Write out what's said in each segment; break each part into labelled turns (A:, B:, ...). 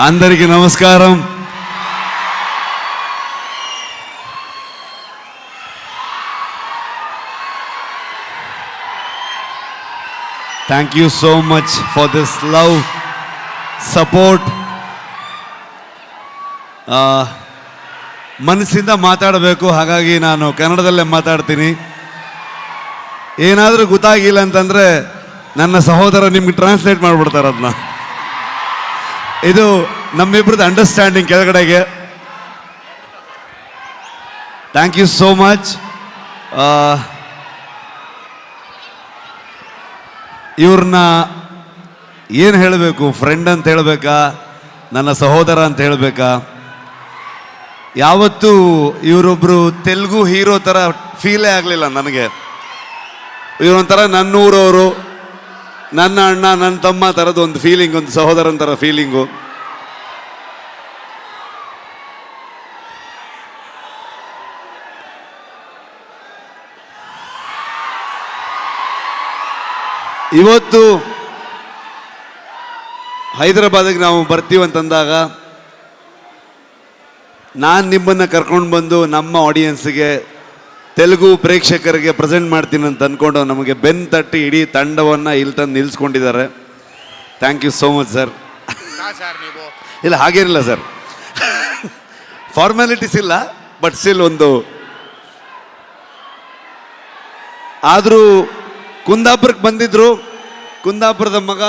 A: అందరికీ నమస్కారం. Thank you so much for this love, support. ಮನಸ್ಸಿಂದ ಮಾತಾಡಬೇಕು, ಹಾಗಾಗಿ ನಾನು ಕನ್ನಡದಲ್ಲೇ ಮಾತಾಡ್ತೀನಿ. ಏನಾದರೂ ಗೊತ್ತಾಗಿಲ್ಲ ಅಂತಂದರೆ ನನ್ನ ಸಹೋದರ ನಿಮ್ಗೆ ಟ್ರಾನ್ಸ್ಲೇಟ್ ಮಾಡಿಬಿಡ್ತಾರೆ ಅದನ್ನ. ಇದು ನಮ್ಮಿಬ್ರದ್ದು ಅಂಡರ್ಸ್ಟ್ಯಾಂಡಿಂಗ್ ಕೆಳಗಡೆಗೆ. Thank you so much. ಇವ್ರನ್ನ ಏನು ಹೇಳಬೇಕು, ಫ್ರೆಂಡ್ ಅಂತ ಹೇಳಬೇಕಾ, ನನ್ನ ಸಹೋದರ ಅಂತ ಹೇಳಬೇಕಾ? ಯಾವತ್ತೂ ಇವರೊಬ್ಬರು ತೆಲುಗು ಹೀರೋ ಥರ ಫೀಲೇ ಆಗಲಿಲ್ಲ ನನಗೆ. ಇವರೊಂಥರ ನನ್ನೂರವರು, ನನ್ನ ಅಣ್ಣ, ನನ್ನ ತಮ್ಮ ಥರದ್ದು ಒಂದು ಫೀಲಿಂಗ್, ಒಂದು ಸಹೋದರನ ಥರ ಫೀಲಿಂಗು. ಇವತ್ತು ಹೈದರಾಬಾದಿಗೆ ನಾವು ಬರ್ತೀವಂತಂದಾಗ ನಾನು ನಿಮ್ಮನ್ನು ಕರ್ಕೊಂಡು ಬಂದು ನಮ್ಮ ಆಡಿಯನ್ಸ್ಗೆ, ತೆಲುಗು ಪ್ರೇಕ್ಷಕರಿಗೆ ಪ್ರೆಸೆಂಟ್ ಮಾಡ್ತೀನಿ ಅಂತ ಅಂದ್ಕೊಂಡು ನಮಗೆ ಬೆನ್ನು ತಟ್ಟಿ ಇಡೀ ತಂಡವನ್ನು ಇಲ್ಲಿ ತಂದು ನಿಲ್ಲಿಸ್ಕೊಂಡಿದ್ದಾರೆ. Thank you so much sir. ಇಲ್ಲ ಹಾಗೇನಿಲ್ಲ ಸರ್, ಫಾರ್ಮ್ಯಾಲಿಟೀಸ್ ಇಲ್ಲ, ಬಟ್ ಸ್ಟಿಲ್ ಒಂದು. ಆದರೂ ಕುಂದಾಪುರಕ್ಕೆ ಬಂದಿದ್ರು, ಕುಂದಾಪುರದ ಮಗ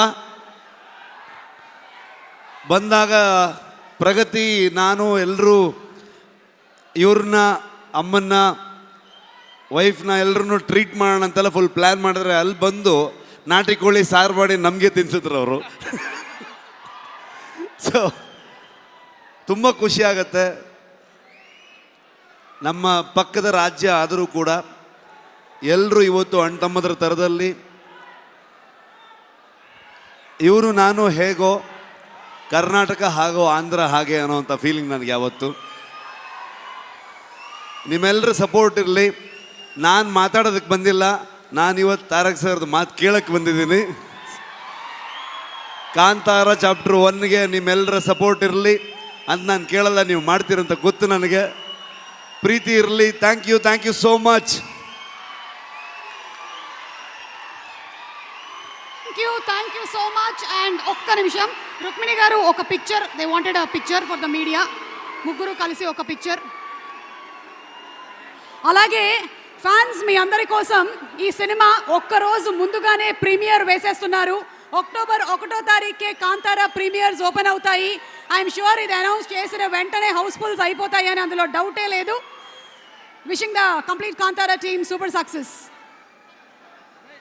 A: ಬಂದಾಗ ಪ್ರಗತಿ, ನಾನು ಎಲ್ಲರೂ ಇವ್ರನ್ನ, ಅಮ್ಮನ್ನ, ವೈಫ್ನ ಎಲ್ಲರೂ ಟ್ರೀಟ್ ಮಾಡೋಣ ಅಂತೆಲ್ಲ ಫುಲ್ ಪ್ಲ್ಯಾನ್ ಮಾಡಿದ್ರೆ, ಅಲ್ಲಿ ಬಂದು ನಾಟಿ ಕೋಳಿ ಸಾರು ಮಾಡಿ ನಮಗೆ ತಿನ್ಸಿದ್ರು ಅವರು. ಸೊ ತುಂಬ ಖುಷಿ ಆಗತ್ತೆ. ನಮ್ಮ ಪಕ್ಕದ ರಾಜ್ಯ ಆದರೂ ಕೂಡ ಎಲ್ಲರೂ ಇವತ್ತು ಅಣ್ಣ ತಮ್ಮದ್ರ ಥರದಲ್ಲಿ, ಇವರು ನಾನು ಹೇಗೋ, ಕರ್ನಾಟಕ ಹಾಗೋ, ಆಂಧ್ರ ಹಾಗೆ ಅನ್ನೋವಂಥ ಫೀಲಿಂಗ್ ನನಗೆ ಯಾವತ್ತು. ನಿಮ್ಮೆಲ್ಲರ ಸಪೋರ್ಟ್ ಇರಲಿ. ನಾನು ಮಾತಾಡೋದಕ್ಕೆ ಬಂದಿಲ್ಲ, ನಾನು ಇವತ್ತು ತಾರಕ್ ಸರ್ದು ಮಾತು ಕೇಳಕ್ಕೆ ಬಂದಿದ್ದೀನಿ. ಕಾಂತಾರ ಚಾಪ್ಟರ್ 1ಗೆ ನಿಮ್ಮೆಲ್ಲರ ಸಪೋರ್ಟ್ ಇರಲಿ ಅಂತ ನಾನು ಕೇಳಲ್ಲ, ನೀವು ಮಾಡ್ತೀರಂತ ಗೊತ್ತು ನನಗೆ. ಪ್ರೀತಿ ಇರಲಿ. Thank you so much.
B: Thank you so much. And ఒక్క నిమిషం, రుక్మిణి గారు ఒక picture, they wanted a picture for the media. ముగ్గురు కలిసి ఒక పిక్చర్. అలాగే ఫ్యాన్స్ మీ అందరి కోసం ఈ సినిమా ఒక్కరోజు ముందుగానే ప్రీమియర్ వేసేస్తున్నారు. అక్టోబర్ 1వ తారీఖుకే కాంతారా ప్రీమియర్స్ ఓపెన్ అవుతాయి. ఐఎమ్ షూర్ ఇది అనౌన్స్ చేసిన వెంటనే హౌస్ఫుల్స్ అయిపోతాయి అని అందులో డౌటే లేదు. Wishing the complete Kantara team super success.